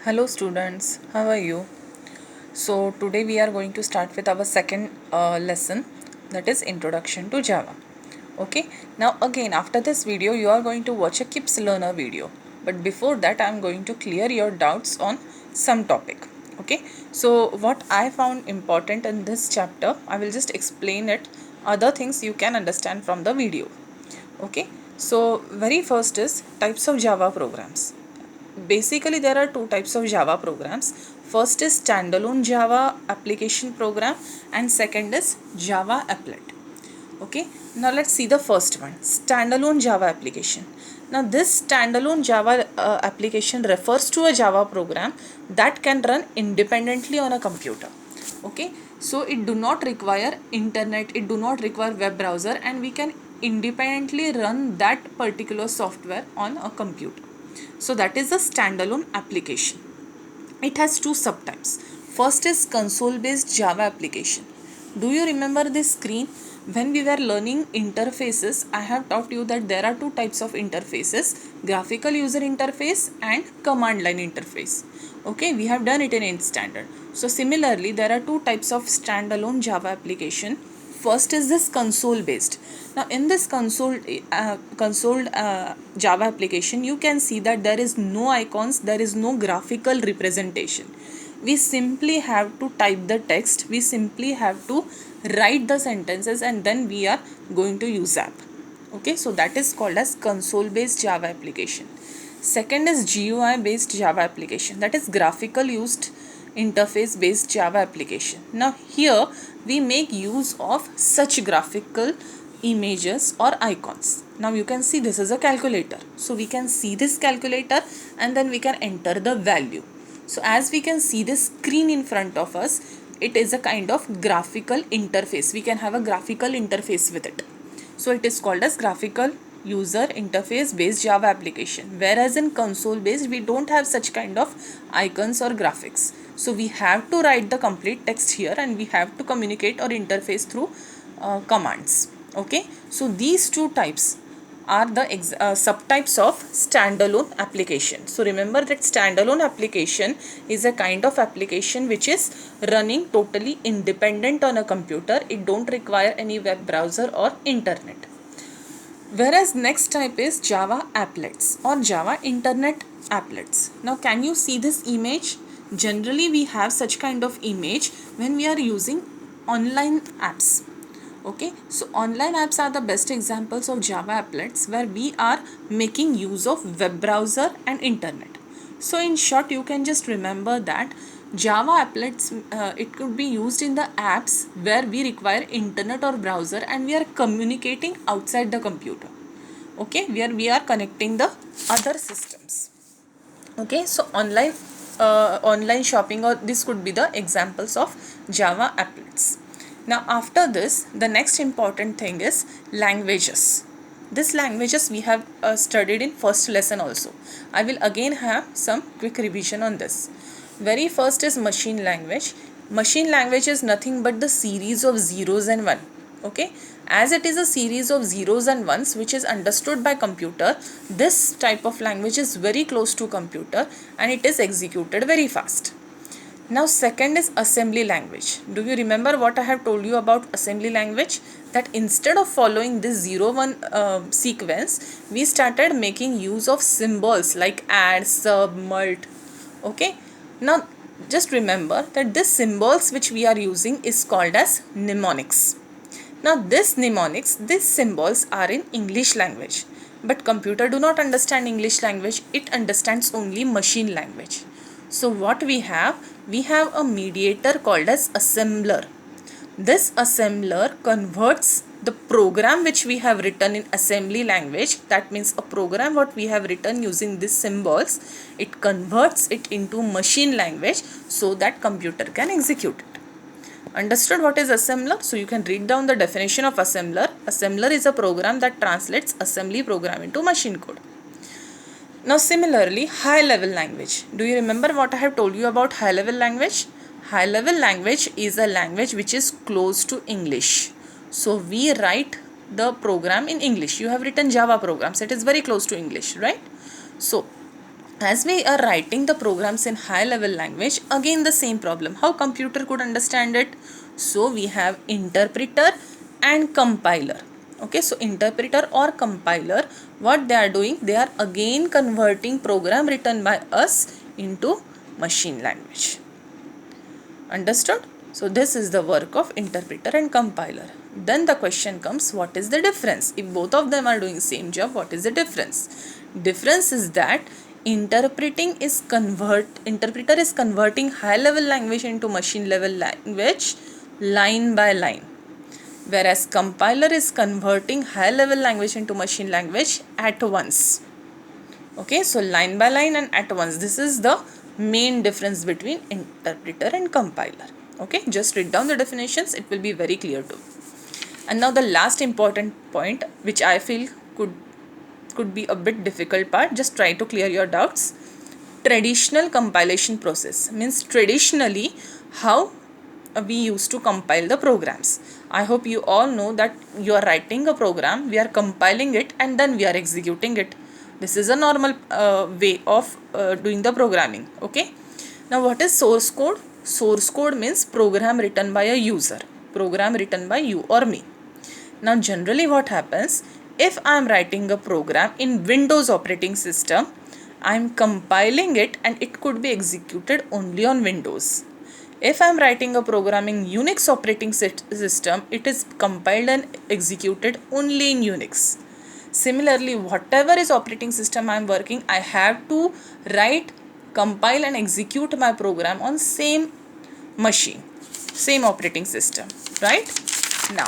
Hello students, how are you? So today we are going to start with our second lesson, that is Introduction to Java. Okay, now again after this video you are going to watch a Kips Learner video, but before that I am going to clear your doubts on some topic. Okay, so what I found important in this chapter, I will just explain it. Other things you can understand from the video. Okay, so very first is types of Java programs. Basically there are two types of Java programs. First is standalone Java application program and second is Java applet. Okay, now let's see the first one, standalone Java application. Now this standalone Java application refers to a Java program that can run independently on a computer. Okay, so it do not require internet, it do not require web browser, and we can independently run that particular software on a computer. So that is a standalone application. It has two subtypes. First is console based Java application. Do you remember this screen? When we were learning interfaces, I have taught you that there are two types of interfaces, graphical user interface and command line interface. Okay, we have done it in 8th standard. So similarly, there are two types of standalone Java application. First is this console based. Now in this console Java application, you can see that there is no icons, there is no graphical representation. We simply have to type the text, we simply have to write the sentences, and then we are going to use app. Okay, so that is called as console based Java application. Second is GUI based Java application, that is graphical used interface based Java application. Now here we make use of such graphical images or icons. Now you can see this is a calculator. So we can see this calculator and then we can enter the value. So as we can see this screen in front of us, it is a kind of graphical interface. We can have a graphical interface with it. So it is called as graphical user interface based Java application. Whereas in console based, we don't have such kind of icons or graphics. So we have to write the complete text here and we have to communicate or interface through commands. Okay, so these two types are the subtypes of standalone application. So remember that standalone application is a kind of application which is running totally independent on a computer. It don't require any web browser or internet. Whereas next type is Java applets or Java internet applets. Now can you see this image? Generally we have such kind of image when we are using online apps. Okay, so online apps are the best examples of Java applets where we are making use of web browser and internet. So in short, you can just remember that Java applets, it could be used in the apps where we require internet or browser and we are communicating outside the computer. Okay, where we are connecting the other systems. Okay, so online shopping, or this could be the examples of Java applets. Now after this, the next important thing is languages. This languages we have studied in first lesson also. I will again have some quick revision on this. Very first is machine language. Machine language is nothing but the series of zeros and one. Okay, as it is a series of zeros and ones which is understood by computer, this type of language is very close to computer and it is executed very fast. Now second is assembly language. Do you remember what I have told you about assembly language? That instead of following this 0 1 sequence, we started making use of symbols like add, sub, mult. Okay, now just remember that this symbols which we are using is called as mnemonics. Now this mnemonics, these symbols are in English language, but computer do not understand English language, it understands only machine language. So what we have a mediator called as assembler. This assembler converts the program which we have written in assembly language, that means a program what we have written using these symbols, it converts it into machine language so that computer can execute it. Understood what is assembler? So you can read down the definition of assembler. Assembler is a program that translates assembly program into machine code. Now similarly, high level language. Do you remember what I have told you about high level language? High level language is a language which is close to English. So we write the program in English. You have written Java programs. It is very close to English, right? So as we are writing the programs in high level language, again the same problem, how computer could understand it. So we have interpreter and compiler. Okay, so interpreter or compiler, what they are doing, they are again converting program written by us into machine language. Understood? So this is the work of interpreter and compiler. Then the question comes, what is the difference? If both of them are doing same job, what is the difference? Difference is that interpreter is converting high level language into machine level language line by line, whereas compiler is converting high level language into machine language at once. Okay, so line by line and at once. This is the main difference between interpreter and compiler. Okay, just read down the definitions, it will be very clear too. And now the last important point, which I feel could be a bit difficult part, just try to clear your doubts. Traditional compilation process means traditionally how we used to compile the programs. I hope you all know that you are writing a program, we are compiling it, and then we are executing it. This is a normal way of doing the programming. Okay. Now what is source code? Source code means program written by a user, program written by you or me. Now generally what happens, if I am writing a program in Windows operating system, I am compiling it and it could be executed only on Windows. If I am writing a program in Unix operating system, it is compiled and executed only in Unix. Similarly, whatever is operating system I am working, I have to write, compile and execute my program on same machine, same operating system, right? Now,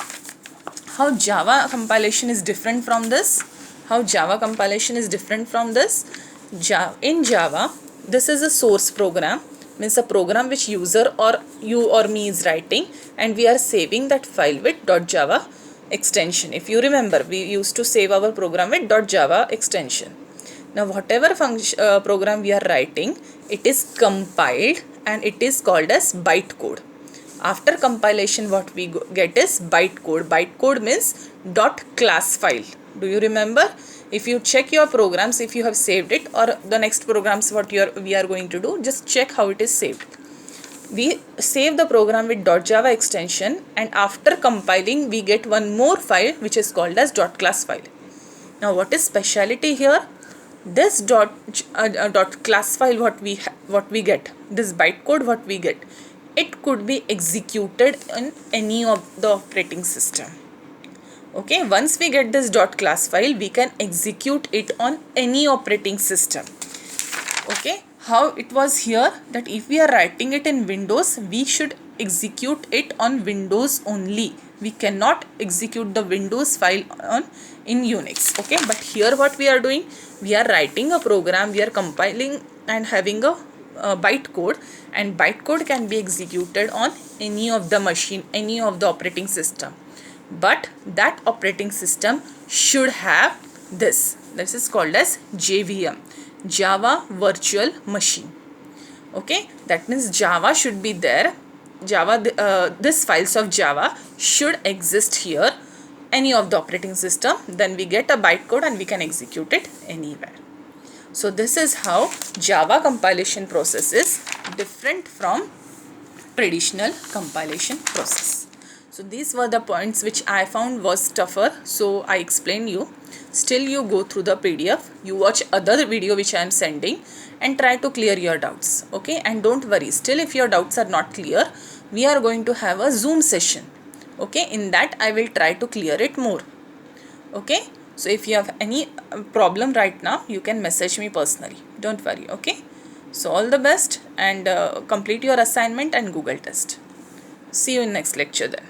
how Java compilation is different from this? How Java compilation is different from this? In Java, this is a source program, means a program which user or you or me is writing, and we are saving that file with .java extension. If you remember, we used to save our program with .java extension. Now whatever program we are writing, it is compiled and it is called as bytecode. After compilation, what we get is bytecode. Bytecode means .class file. Do you remember? If you check your programs, if you have saved it, or the next programs what we are going to do, just check how it is saved. We save the program with .java extension, and after compiling we get one more file which is called as .class file. Now what is speciality here? This .class file what we get, this bytecode what we get, it could be executed in any of the operating system. Okay, once we get this .class file, we can execute it on any operating system. Okay, how it was here, that if we are writing it in Windows, we should execute it on Windows only. We cannot execute the Windows file in Unix. Okay, but here what we are doing, we are writing a program, we are compiling and having a bytecode, and bytecode can be executed on any of the machine, any of the operating system. But that operating system should have this. This is called as JVM, Java Virtual Machine. Okay, that means Java should be there. This files of Java should exist here, any of the operating system. Then we get a bytecode and we can execute it anywhere. So this is how Java compilation process is different from traditional compilation process. So these were the points which I found was tougher, so I explained you. Still you go through the PDF, you watch other video which I am sending and try to clear your doubts. Okay, and don't worry, still if your doubts are not clear, we are going to have a Zoom session. Okay, in that I will try to clear it more. Okay, so if you have any problem right now, you can message me personally. Don't worry. Okay, so all the best, and complete your assignment and Google test. See you in next lecture then.